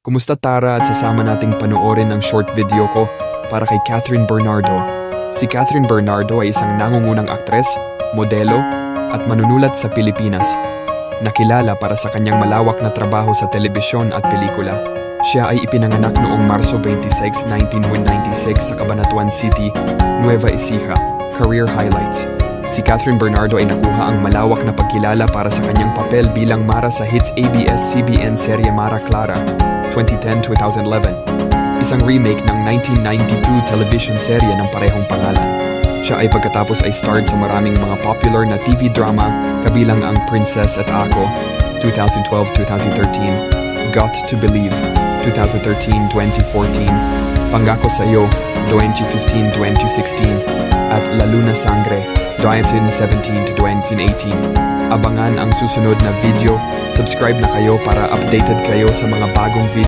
Kumusta Tara at sasama nating panoorin ang short video ko para kay Catherine Bernardo. Si Catherine Bernardo ay isang nangungunang aktres, modelo at manunulat sa Pilipinas. Nakilala para sa kanyang malawak na trabaho sa telebisyon at pelikula. Siya ay ipinanganak noong Marso 26, 1996 sa Cabanatuan City, Nueva Ecija. Career highlights. Si Catherine Bernardo ay nakuha ang malawak na pagkilala para sa kanyang papel bilang Mara sa hits ABS-CBN serye Mara Clara, 2010-2011. Isang remake ng 1992 television serye ng parehong pangalan. Siya ay pagkatapos ay starred sa maraming mga popular na TV drama kabilang ang Princess at Ako, 2012-2013, Got to Believe, 2013-2014, Pangako Sa'yo, 2015-2016, at La Luna Sangre, 2017-2018. Abangan ang susunod na video, subscribe na kayo para updated kayo sa mga bagong video.